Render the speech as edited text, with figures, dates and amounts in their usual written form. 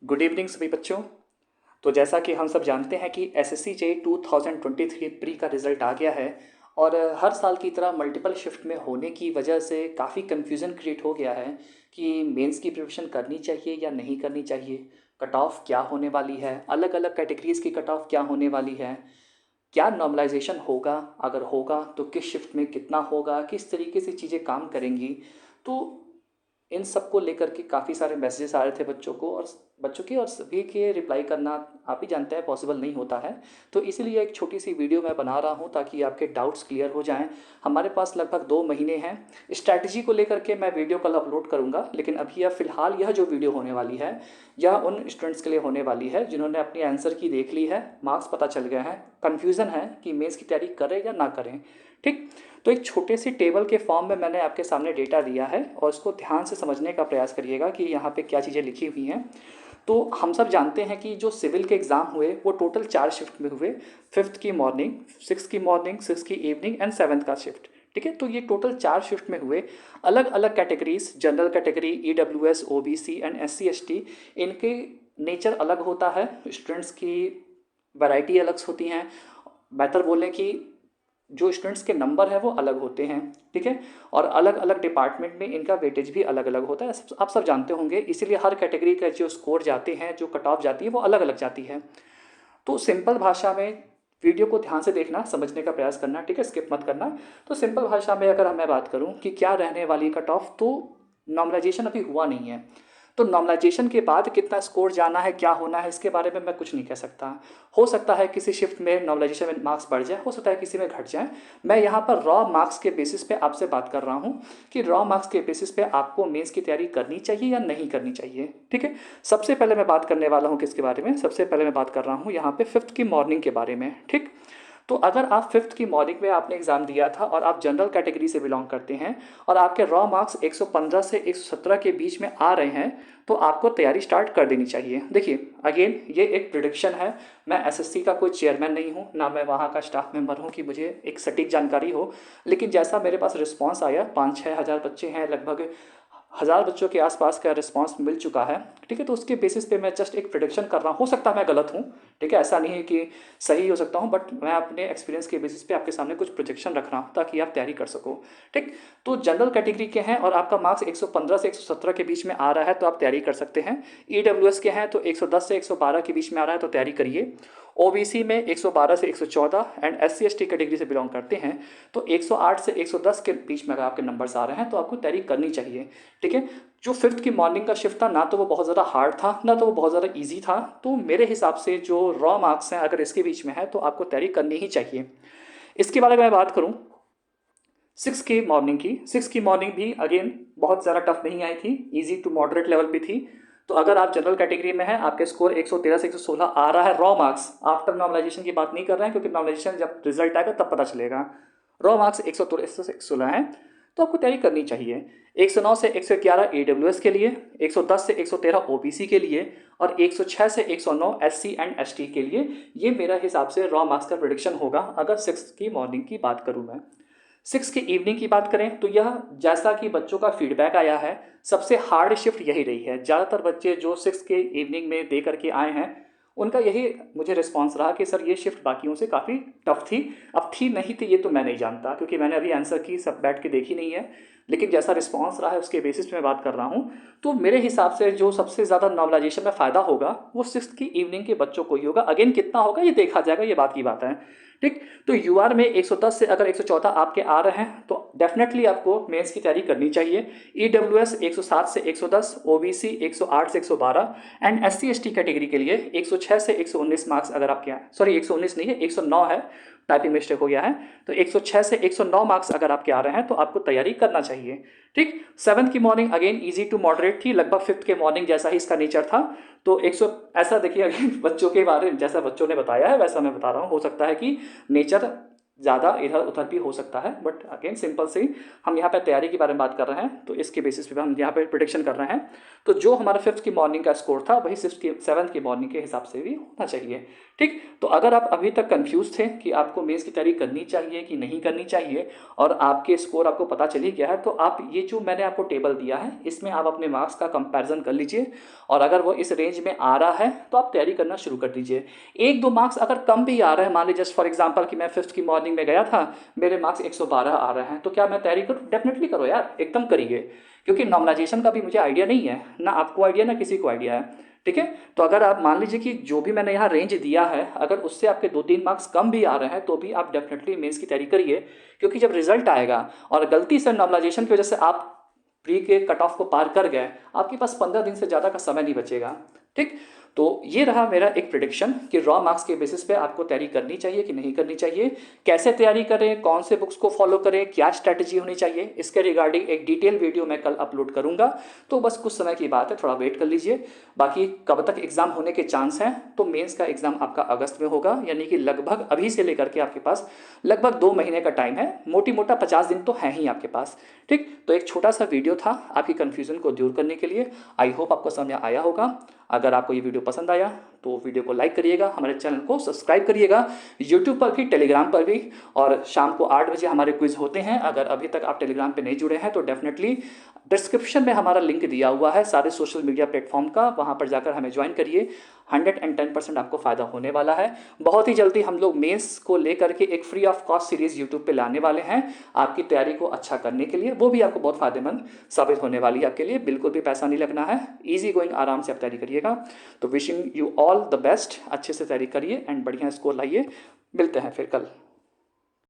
Good evening सभी बच्चों। तो जैसा कि हम सब जानते हैं कि एसएससी जे 2023 प्री का रिज़ल्ट आ गया है और हर साल की तरह मल्टीपल शिफ्ट में होने की वजह से काफ़ी कन्फ्यूज़न क्रिएट हो गया है कि मेंस की प्रिपरेशन करनी चाहिए या नहीं करनी चाहिए। कट ऑफ क्या होने वाली है, अलग अलग कैटेगरीज़ की कट ऑफ क्या होने वाली है, क्या नॉर्मलाइजेशन होगा, अगर होगा तो किस शिफ्ट में कितना होगा, किस तरीके से चीज़ें काम करेंगी। तो इन सब को लेकर के काफ़ी सारे मैसेजेस आ रहे थे बच्चों को और बच्चों के और सभी के रिप्लाई करना आप ही जानते हैं पॉसिबल नहीं होता है। तो इसीलिए एक छोटी सी वीडियो मैं बना रहा हूं ताकि आपके डाउट्स क्लियर हो जाएं। हमारे पास लगभग 2 महीने हैं। स्ट्रैटेजी को लेकर के मैं वीडियो कल अपलोड करूंगा, लेकिन अभी यह फ़िलहाल यह जो वीडियो होने वाली है यह उन स्टूडेंट्स के लिए होने वाली है जिन्होंने अपनी आंसर की देख ली है, मार्क्स पता चल गए हैं, कन्फ्यूज़न है कि मेंस की तैयारी करें या ना करें। ठीक, तो एक छोटे से टेबल के फॉर्म में मैंने आपके सामने डेटा दिया है और इसको ध्यान से समझने का प्रयास करिएगा कि यहाँ पे क्या चीज़ें लिखी हुई हैं। तो हम सब जानते हैं कि जो सिविल के एग्ज़ाम हुए वो टोटल 4 शिफ्ट में हुए, 5th की मॉर्निंग, 6th की मॉर्निंग, 6th की इवनिंग एंड 7th का शिफ्ट। ठीक है, तो ये टोटल 4 शिफ्ट में हुए। अलग अलग categories, general category, EWS, OBC and SC ST, इनके नेचर अलग होता है, स्टूडेंट्स की वैरायटी अलग होती हैं। बेहतर बोलें कि जो स्टूडेंट्स के नंबर है वो अलग होते हैं। ठीक है, और अलग अलग डिपार्टमेंट में इनका वेटेज भी अलग अलग होता है, आप सब जानते होंगे। इसीलिए हर कैटेगरी का जो स्कोर जाते हैं, जो कट ऑफ जाती है वो अलग अलग जाती है। तो सिंपल भाषा में वीडियो को ध्यान से देखना, समझने का प्रयास करना, ठीक है, स्किप मत करना। तो सिंपल भाषा में अगर मैं बात करूं कि क्या रहने वाली कट ऑफ, तो नॉर्मलाइजेशन अभी हुआ नहीं है। तो नॉर्मलाइजेशन के बाद कितना स्कोर जाना है, क्या होना है, इसके बारे में मैं कुछ नहीं कह सकता। हो सकता है किसी शिफ्ट में नॉर्मलाइजेशन में मार्क्स बढ़ जाए, हो सकता है किसी में घट जाए। मैं यहाँ पर रॉ मार्क्स के बेसिस पे आपसे बात कर रहा हूँ कि रॉ मार्क्स के बेसिस पे आपको मेंस की तैयारी करनी चाहिए या नहीं करनी चाहिए। ठीक है, सबसे पहले मैं बात करने वाला हूँ किसके बारे में, सबसे पहले मैं बात कर रहा हूँ यहाँ पे 5th की मॉर्निंग के बारे में। ठीक, तो अगर आप 5th की मॉर्निंग में आपने एग्जाम दिया था और आप जनरल कैटेगरी से बिलोंग करते हैं और आपके रॉ मार्क्स 115 से 117 के बीच में आ रहे हैं, तो आपको तैयारी स्टार्ट कर देनी चाहिए। देखिए, अगेन ये एक प्रिडिक्शन है, मैं एसएससी का कोई चेयरमैन नहीं हूँ, ना मैं वहाँ का स्टाफ मेंबर हूँ कि मुझे एक सटीक जानकारी हो। लेकिन जैसा मेरे पास रिस्पांस आया, 5-6 हज़ार बच्चे हैं, लगभग 1000 बच्चों के आसपास का रिस्पांस मिल चुका है। ठीक है, तो उसके बेसिस पे मैं जस्ट एक प्रिडिक्शन कर रहा हूँ, हो सकता है मैं गलत हूँ। ठीक है, ऐसा नहीं है कि सही हो सकता हूँ, बट मैं अपने एक्सपीरियंस के बेसिस पे आपके सामने कुछ प्रोजेक्शन रख रहा हूँ ताकि आप तैयारी कर सको। ठीक, तो जनरल कैटेगरी के हैं और आपका मार्क्स 115 से 117 के बीच में आ रहा है तो आप तैयारी कर सकते हैं। ईडब्ल्यूएस के हैं तो 110 से 112 के बीच में आ रहा है तो तैयारी करिए। ओबीसी में 112 से 114 एंड एससी एसटी कैटेगरी से बिलोंग करते हैं तो 108 से 110 के बीच में अगर आपके नंबर्स आ रहे हैं तो आपको तैयारी करनी चाहिए। ठीक है, जो 5th की मॉर्निंग का शिफ्ट था, ना तो वो बहुत ज़्यादा हार्ड था, ना तो वो बहुत ज़्यादा इजी था। तो मेरे हिसाब से जो रॉ मार्क्स हैं अगर इसके बीच में है तो आपको तैयारी करनी ही चाहिए। इसके बारे में मैं बात करूँ 6 की मॉर्निंग भी अगेन बहुत ज़्यादा टफ नहीं आई थी, ईजी टू मॉडरेट लेवल पे थी। तो अगर आप जनरल कैटेगरी में हैं, आपके स्कोर 113 से 116 आ रहा है रॉ मार्क्स, आफ्टर नॉर्मलाइजेशन की बात नहीं कर रहे हैं क्योंकि नॉर्मलाइजेशन जब रिजल्ट आएगा तब पता चलेगा। रॉ मार्क्स 113 से 116 है तो आपको तैयारी करनी चाहिए। 109 से 111 एडब्ल्यूएस के लिए, 110 से 113 ओबीसी के लिए और 106 से 109 एससी एंड एसटी के लिए। ये मेरा हिसाब से रॉ मार्क्स का प्रेडिक्शन होगा अगर 6th की मॉर्निंग की बात करूँ मैं। 6 की इवनिंग की बात करें तो यह, जैसा कि बच्चों का फीडबैक आया है, सबसे हार्ड शिफ्ट यही रही है। ज़्यादातर बच्चे जो 6 के इवनिंग में दे करके आए हैं उनका यही मुझे रिस्पांस रहा कि सर ये शिफ्ट बाकियों से काफ़ी टफ थी। अब थी नहीं थी ये तो मैं नहीं जानता क्योंकि मैंने अभी आंसर की सब बैठ के देखी नहीं है, लेकिन जैसा रिस्पांस रहा है उसके बेसिस पे मैं बात कर रहा हूँ। तो मेरे हिसाब से जो सबसे ज़्यादा नॉर्मलाइजेशन में फ़ायदा होगा वो 6th की इवनिंग के बच्चों को ही होगा। अगेन कितना होगा ये देखा जाएगा, ये बात की बात है। ठीक, तो यूआर में 110 से अगर 114 आपके आ रहे हैं तो डेफिनेटली आपको मेंस की तैयारी करनी चाहिए। ईडब्ल्यूएस 107 से 110, ओबीसी 108 से 112 एंड एससी एसटी कैटेगरी के लिए 106 से 119 मार्क्स अगर आपके हैं, सॉरी 119 नहीं है 109 है, टाइपिंग मिस्टेक हो गया है। तो 106 से 109 मार्क्स अगर आपके आ रहे हैं तो आपको तैयारी करना चाहिए। ठीक, 7th की morning again easy to moderate थी, लगभग 5th के मॉर्निंग जैसा ही इसका नेचर था। तो 100 ऐसा देखिए अगेन बच्चों के बारे में जैसा बच्चों ने बताया है वैसा मैं बता रहा हूँ। हो सकता है कि नेचर ज़्यादा इधर उधर भी हो सकता है, बट अगेन सिंपल से हम यहाँ पे तैयारी के बारे में बात कर रहे हैं तो इसके बेसिस पे हम यहाँ पे प्रिडिक्शन कर रहे हैं। तो जो हमारा 5th की मॉर्निंग का स्कोर था वही 7th की मॉर्निंग के हिसाब से भी होना चाहिए। ठीक, तो अगर आप अभी तक कंफ्यूज थे कि आपको मेंस की तैयारी करनी चाहिए कि नहीं करनी चाहिए और आपके स्कोर आपको पता चल ही गया है, तो आप ये जो मैंने आपको टेबल दिया है इसमें आप अपने मार्क्स का कंपैरिजन कर लीजिए और अगर वो इस रेंज में आ रहा है तो आप तैयारी करना शुरू कर दीजिए। 1-2 मार्क्स अगर कम भी आ रहे हैं, मान लीजिए जस्ट फॉर एग्जांपल कि मैं 5th की मॉर्निंग में गया था, मेरे मार्क्स 112 आ रहे हैं, तो क्या मैं तैयारी करूँ? डेफिनेटली करो यार, एकदम करिए, क्योंकि नॉर्मलाइजेशन का भी मुझे आइडिया नहीं है, ना आपको आइडिया ना किसी को आइडिया है। ठीक है, तो अगर आप मान लीजिए कि जो भी मैंने यहाँ रेंज दिया है अगर उससे आपके 2-3 मार्क्स कम भी आ रहे हैं तो भी आप डेफिनेटली मेंस की तैयारी करिए, क्योंकि जब रिजल्ट आएगा और गलती से नॉर्मलाइजेशन की वजह से आप प्री के कट ऑफ को पार कर गए, आपके पास 15 दिन से ज़्यादा का समय नहीं बचेगा। ठीक, तो ये रहा मेरा एक प्रिडिक्शन कि रॉ मार्क्स के बेसिस पे आपको तैयारी करनी चाहिए कि नहीं करनी चाहिए, कैसे तैयारी करें, कौन से बुक्स को फॉलो करें, क्या स्ट्रैटेजी होनी चाहिए, इसके रिगार्डिंग एक डिटेल वीडियो मैं कल अपलोड करूंगा। तो बस कुछ समय की बात है, थोड़ा वेट कर लीजिए। बाकी कब तक एग्जाम होने के चांस हैं, तो मेंस का एग्जाम आपका अगस्त में होगा, यानी कि लगभग अभी से लेकर के आपके पास लगभग 2 महीने का टाइम है, मोटी मोटा 50 दिन तो है ही आपके पास। ठीक, तो एक छोटा सा वीडियो था आपकी कन्फ्यूजन को दूर करने के लिए। आई होप आपको समझ आया होगा। अगर आपको ये वीडियो पसंद आया तो वीडियो को लाइक करिएगा, हमारे चैनल को सब्सक्राइब करिएगा, यूट्यूब पर भी, टेलीग्राम पर भी, और शाम को 8 बजे हमारे क्विज होते हैं। अगर अभी तक आप टेलीग्राम पे नहीं जुड़े हैं तो डेफिनेटली डिस्क्रिप्शन में हमारा लिंक दिया हुआ है सारे सोशल मीडिया प्लेटफॉर्म का, वहाँ पर जाकर हमें ज्वाइन करिए। 110% आपको फ़ायदा होने वाला है। बहुत ही जल्दी हम लोग मेंस को लेकर के एक free of cost series YouTube पे लाने वाले हैं आपकी तैयारी को अच्छा करने के लिए, वो भी आपको बहुत फ़ायदेमंद साबित होने वाली है आपके लिए। बिल्कुल भी पैसा नहीं लगना है, ईजी गोइंग, आराम से आप तैयारी करिएगा। तो wishing you all the best, अच्छे से तैयारी करिए एंड बढ़िया स्कोर लाइए। मिलते हैं फिर कल।